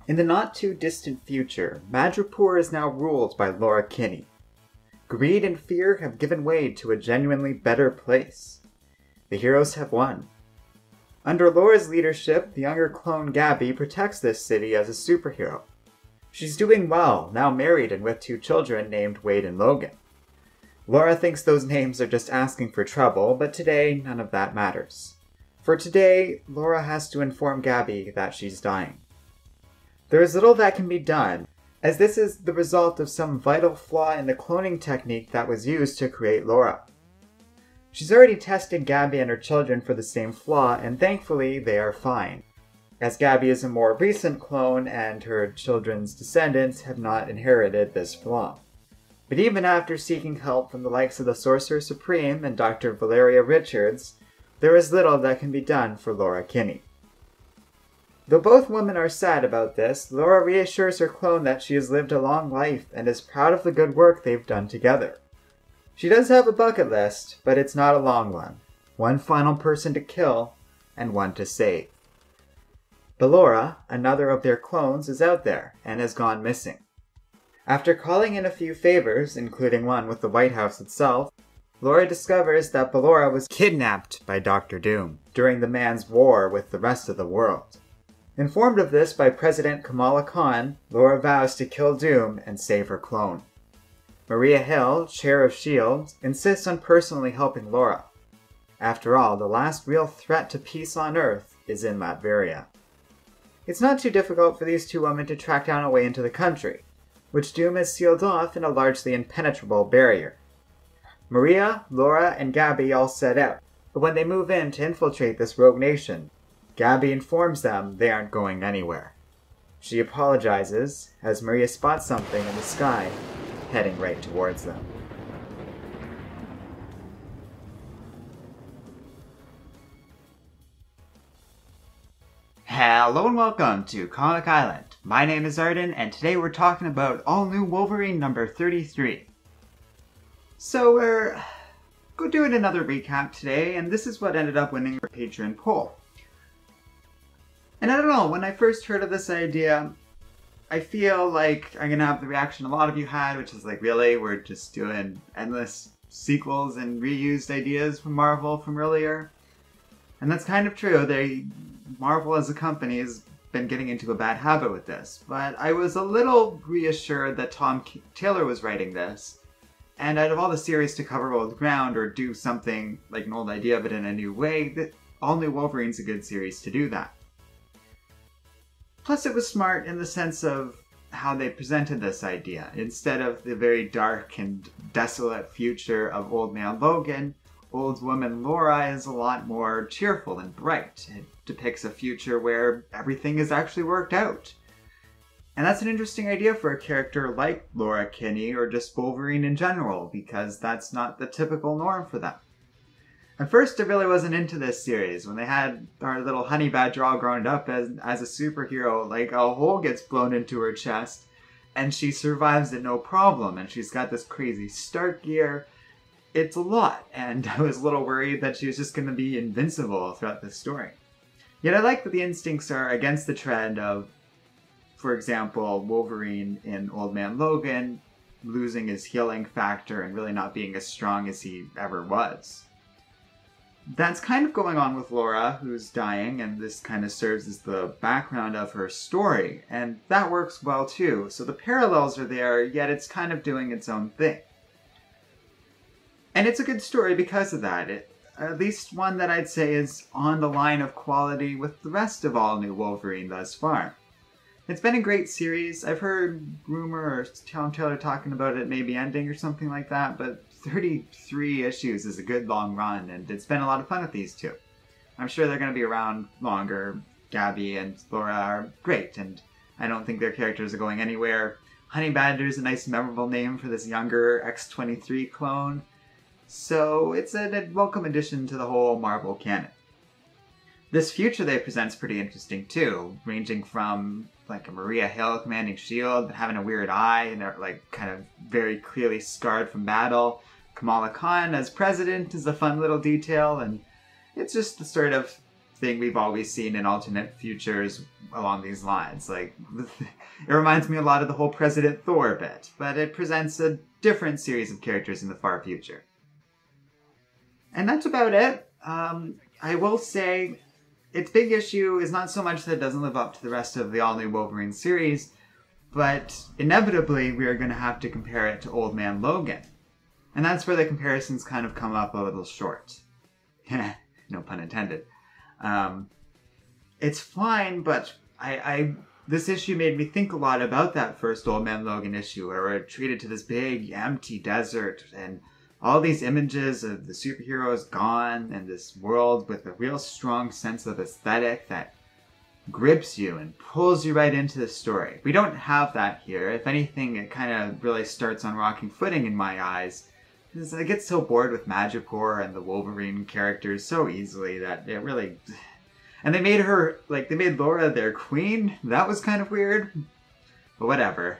In the not-too-distant future, Madripoor is now ruled by Laura Kinney. Greed and fear have given way to a genuinely better place. The heroes have won. Under Laura's leadership, the younger clone Gabby protects this city as a superhero. She's doing well, now married and with 2 children named Wade and Logan. Laura thinks those names are just asking for trouble, but today none of that matters. For today, Laura has to inform Gabby that she's dying. There is little that can be done, as this is the result of some vital flaw in the cloning technique that was used to create Laura. She's already tested Gabby and her children for the same flaw, and thankfully they are fine, as Gabby is a more recent clone and her children's descendants have not inherited this flaw. But even after seeking help from the likes of the Sorcerer Supreme and Dr. Valeria Richards, there is little that can be done for Laura Kinney. Though both women are sad about this, Laura reassures her clone that she has lived a long life and is proud of the good work they've done together. She does have a bucket list, but it's not a long one. 1 final person to kill, and 1 to save. But Laura, another of their clones, is out there, and has gone missing. After calling in a few favors, including one with the White House itself, Laura discovers that Ballora was kidnapped by Dr. Doom during the man's war with the rest of the world. Informed of this by President Kamala Khan, Laura vows to kill Doom and save her clone. Maria Hill, chair of S.H.I.E.L.D., insists on personally helping Laura. After all, the last real threat to peace on Earth is in Latveria. It's not too difficult for these 2 women to track down a way into the country, which Doom has sealed off in a largely impenetrable barrier. Maria, Laura, and Gabby all set out, but when they move in to infiltrate this rogue nation, Gabby informs them they aren't going anywhere. She apologizes as Maria spots something in the sky, heading right towards them. Hello and welcome to Comic Island. My name is Arden, and today we're talking about All-New Wolverine number 33. So we're doing another recap today, and this is what ended up winning our Patreon poll. And I don't know, when I first heard of this idea, I feel like I'm gonna have the reaction a lot of you had, which is like, really? We're just doing endless sequels and reused ideas from Marvel from earlier? And that's kind of true. Marvel as a company has been getting into a bad habit with this. But I was a little reassured that Tom Taylor was writing this. And out of all the series to cover old ground or do something like an old idea but in a new way, All-New Wolverine's a good series to do that. Plus it was smart in the sense of how they presented this idea. Instead of the very dark and desolate future of Old Man Logan, Old Woman Laura is a lot more cheerful and bright. It depicts a future where everything is actually worked out. And that's an interesting idea for a character like Laura Kinney or just Wolverine in general, because that's not the typical norm for them. At first, I really wasn't into this series. When they had our little honey badger all grown up as a superhero, like a hole gets blown into her chest, and she survives it no problem, and she's got this crazy Stark gear. It's a lot, and I was a little worried that she was just going to be invincible throughout the story. Yet I like that the instincts are against the trend of, for example, Wolverine in Old Man Logan losing his healing factor and really not being as strong as he ever was. That's kind of going on with Laura, who's dying, and this kind of serves as the background of her story, and that works well too. So the parallels are there, yet it's kind of doing its own thing. And it's a good story because of that. At least one that I'd say is on the line of quality with the rest of All-New Wolverine thus far. It's been a great series. I've heard rumor or Tom Taylor talking about it maybe ending or something like that, but 33 issues is a good long run, and it's been a lot of fun with these 2. I'm sure they're going to be around longer. Gabby and Laura are great, and I don't think their characters are going anywhere. Honey Badger is a nice memorable name for this younger X-23 clone, so it's a welcome addition to the whole Marvel canon. This future they present's pretty interesting too, ranging from like a Maria Hill commanding S.H.I.E.L.D., having a weird eye and they're like kind of very clearly scarred from battle. Kamala Khan as president is a fun little detail, and it's just the sort of thing we've always seen in alternate futures along these lines. Like, it reminds me a lot of the whole President Thor bit, but it presents a different series of characters in the far future. And that's about it. I will say, its big issue is not so much that it doesn't live up to the rest of the All-New Wolverine series, but inevitably we are going to have to compare it to Old Man Logan. And that's where the comparisons kind of come up a little short. No pun intended. It's fine, but this issue made me think a lot about that first Old Man Logan issue, where we're treated to this big, empty desert, and all these images of the superheroes gone, and this world with a real strong sense of aesthetic that grips you and pulls you right into the story. We don't have that here. If anything, it kind of really starts on rocking footing in my eyes. Because I get so bored with Madripoor and the Wolverine characters so easily that it really... And they made her, like, they made Laura their queen? That was kind of weird. But whatever.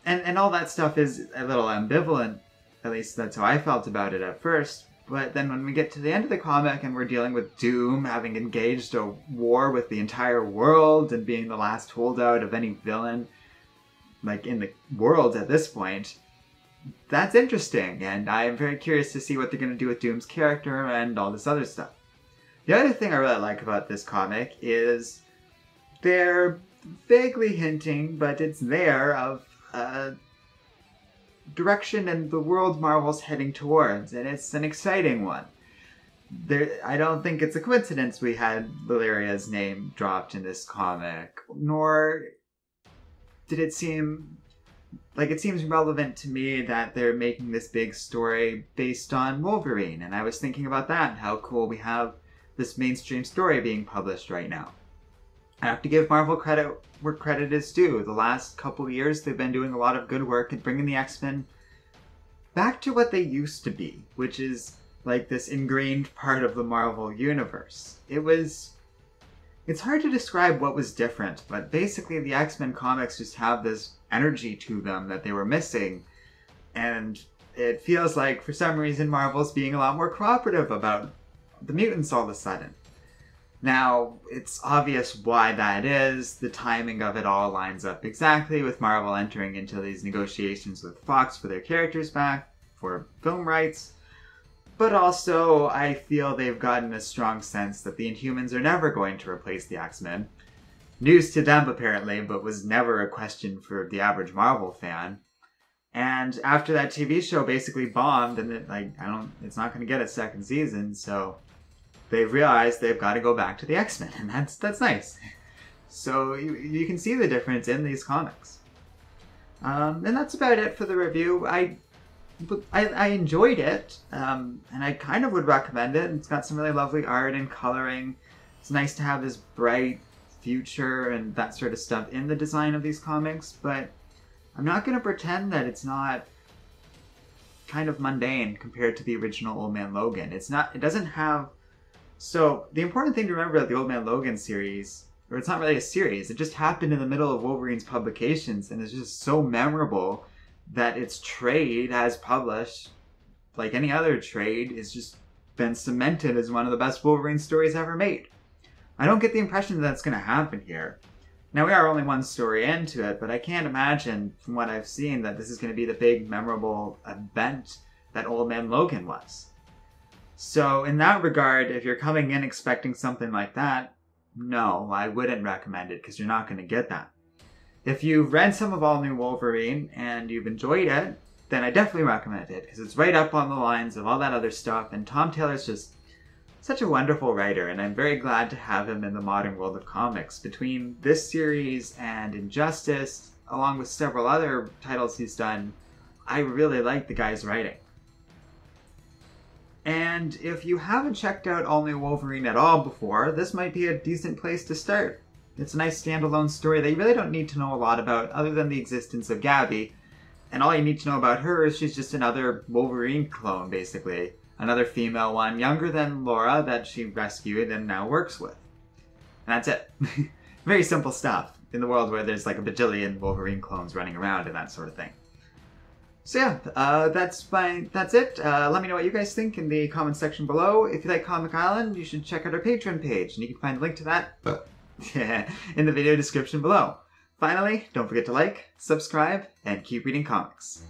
and all that stuff is a little ambivalent. At least that's how I felt about it at first. But then when we get to the end of the comic and we're dealing with Doom having engaged a war with the entire world and being the last holdout of any villain, like, in the world at this point, that's interesting. And I am very curious to see what they're going to do with Doom's character and all this other stuff. The other thing I really like about this comic is they're vaguely hinting, but it's there, of direction and the world Marvel's heading towards, and it's an exciting one. I don't think it's a coincidence we had Valeria's name dropped in this comic, nor did it seem... Like, it seems relevant to me that they're making this big story based on Wolverine, and I was thinking about that, and how cool we have this mainstream story being published right now. I have to give Marvel credit where credit is due. The last couple of years, they've been doing a lot of good work at bringing the X-Men back to what they used to be, which is like this ingrained part of the Marvel universe. It's hard to describe what was different, but basically the X-Men comics just have this energy to them that they were missing, and it feels like for some reason Marvel's being a lot more cooperative about the mutants all of a sudden. Now, it's obvious why that is. The timing of it all lines up exactly with Marvel entering into these negotiations with Fox for their characters back, for film rights. But also, I feel they've gotten a strong sense that the Inhumans are never going to replace the X-Men. News to them, apparently, but was never a question for the average Marvel fan. And after that TV show basically bombed, and it's not going to get a second season, so they've realized they've got to go back to the X-Men, and that's nice. So you can see the difference in these comics. And that's about it for the review. I enjoyed it, and I kind of would recommend it. It's got some really lovely art and coloring. It's nice to have this bright future and that sort of stuff in the design of these comics, but I'm not going to pretend that it's not kind of mundane compared to the original Old Man Logan. It doesn't have... So, the important thing to remember about the Old Man Logan series, or it's not really a series, it just happened in the middle of Wolverine's publications, and it's just so memorable that its trade as published, like any other trade, has just been cemented as one of the best Wolverine stories ever made. I don't get the impression that that's going to happen here. Now, we are only one story into it, but I can't imagine, from what I've seen, that this is going to be the big, memorable event that Old Man Logan was. So, in that regard, if you're coming in expecting something like that, no, I wouldn't recommend it, because you're not going to get that. If you've read some of All-New Wolverine, and you've enjoyed it, then I definitely recommend it, because it's right up on the lines of all that other stuff, and Tom Taylor's just such a wonderful writer, and I'm very glad to have him in the modern world of comics. Between this series and Injustice, along with several other titles he's done, I really like the guy's writing. And if you haven't checked out All-New Wolverine at all before, this might be a decent place to start. It's a nice standalone story that you really don't need to know a lot about other than the existence of Gabby, and all you need to know about her is she's just another Wolverine clone, basically. Another female one, younger than Laura, that she rescued and now works with. And that's it. Very simple stuff in the world where there's like a bajillion Wolverine clones running around and that sort of thing. So yeah, that's it. Let me know what you guys think in the comment section below. If you like Comic Island, you should check out our Patreon page, and you can find a link to that in the video description below. Finally, don't forget to like, subscribe, and keep reading comics.